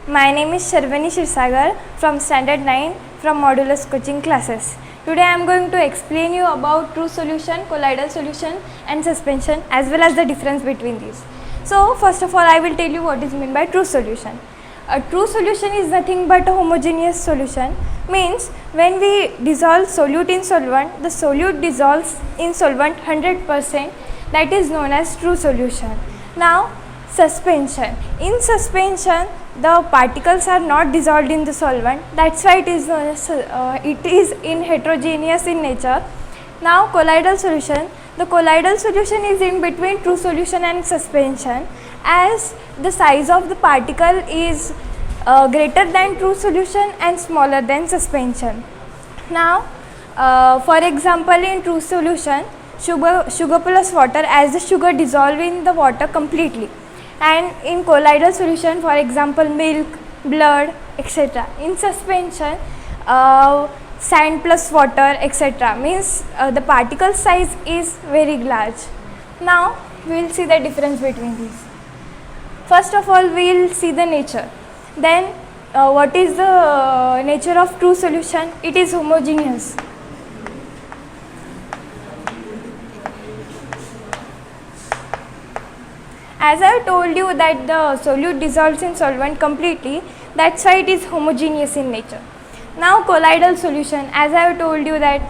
My name is Sharvani Shirsagar from Standard 9 from Modulus Coaching Classes. Today I am going to explain you about true solution, colloidal solution and suspension as well as the difference between these. So first of all I will tell you what is meant by true solution. A true solution is nothing but a homogeneous solution, means when we dissolve solute in solvent, the solute dissolves in solvent 100%, that is known as true solution. Now suspension. In suspension, the particles are not dissolved in the solvent. That's why it is known as it is in heterogeneous in nature. Now colloidal solution. The colloidal solution is in between true solution and suspension, as the size of the particle is greater than true solution and smaller than suspension. Now, for example, in true solution, sugar plus water, as the sugar dissolve in the water completely, and in colloidal solution, for example, milk, blood, etc. In suspension, sand plus water, etc. means the particle size is very large. Now we will see the difference between these. First of all, we will see the nature. Then what is the nature of true solution? It is homogeneous. As I have told you that the solute dissolves in solvent completely, that's why it is homogeneous in nature. Now colloidal solution, as I have told you that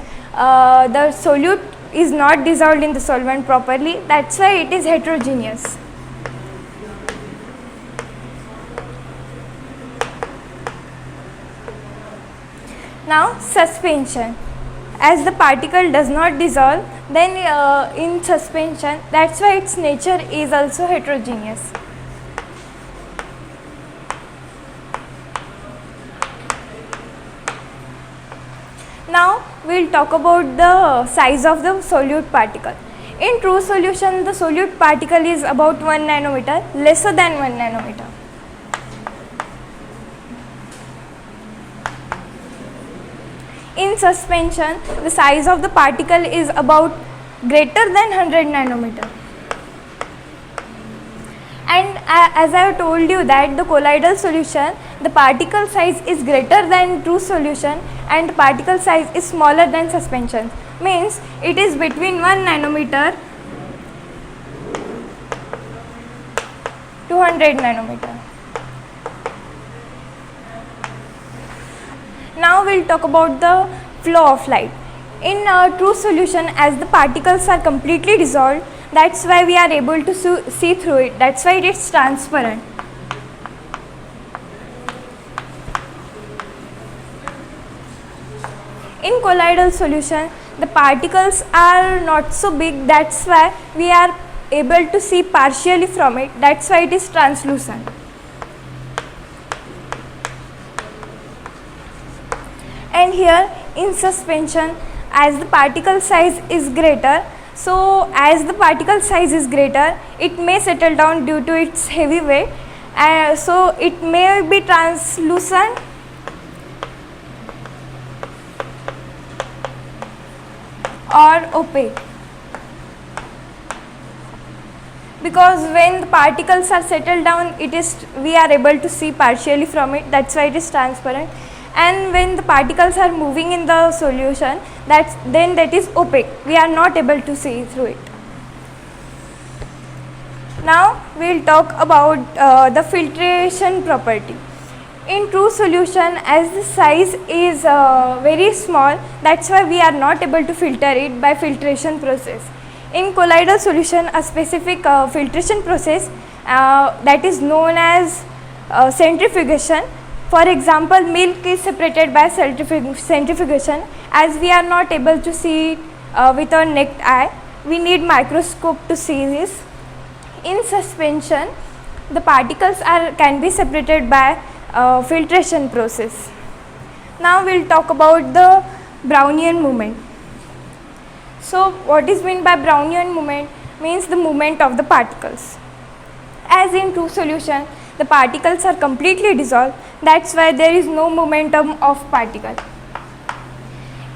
the solute is not dissolved in the solvent properly, that's why it is heterogeneous. Now suspension, as the particle does not dissolve, then in suspension, that's why its nature is also heterogeneous. Now we will talk about the size of the solute particle. In true solution, the solute particle is about 1 nanometer, lesser than 1 nanometer. In suspension, the size of the particle is about greater than 100 nanometer. And as I have told you that the colloidal solution, the particle size is greater than true solution and the particle size is smaller than suspension. Means it is between 1 nanometer to 100 nanometer. Now we will talk about the flow of light. In true solution, as the particles are completely dissolved, that's why we are able to see through it. That's why it is transparent. In colloidal solution, the particles are not so big. That's why we are able to see partially from it. That's why it is translucent. And here in suspension, as the particle size is greater, so as the particle size is greater, it may settle down due to its heavy weight, so it may be translucent or opaque, because when the particles are settled down, we are able to see partially from it. That's why it is transparent. And when the particles are moving in the solution, that is opaque. We are not able to see through it. Now we will talk about the filtration property. In true solution, as the size is very small, that's why we are not able to filter it by filtration process. In colloidal solution, a specific filtration process that is known as centrifugation. For example, milk is separated by centrifugation. As we are not able to see it with our naked eye, we need microscope to see this. In suspension, the particles can be separated by filtration process. Now we will talk about the Brownian movement. So what is meant by Brownian movement? Means the movement of the particles. As in true solution, the particles are completely dissolved. That's why there is no momentum of particle.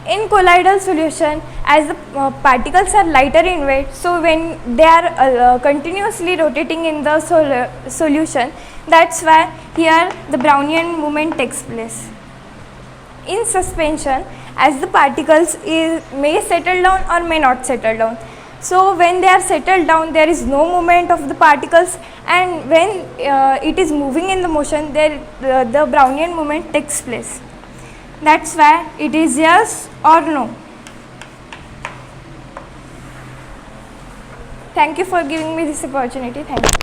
In colloidal solution, as the particles are lighter in weight, so when they are continuously rotating in the solution, that's why here the Brownian movement takes place. In suspension, as the particles may settle down or may not settle down. So when they are settled down, there is no movement of the particles, and when it is moving in the motion, the Brownian movement takes place. That's why it is yes or no. Thank you for giving me this opportunity. Thank you.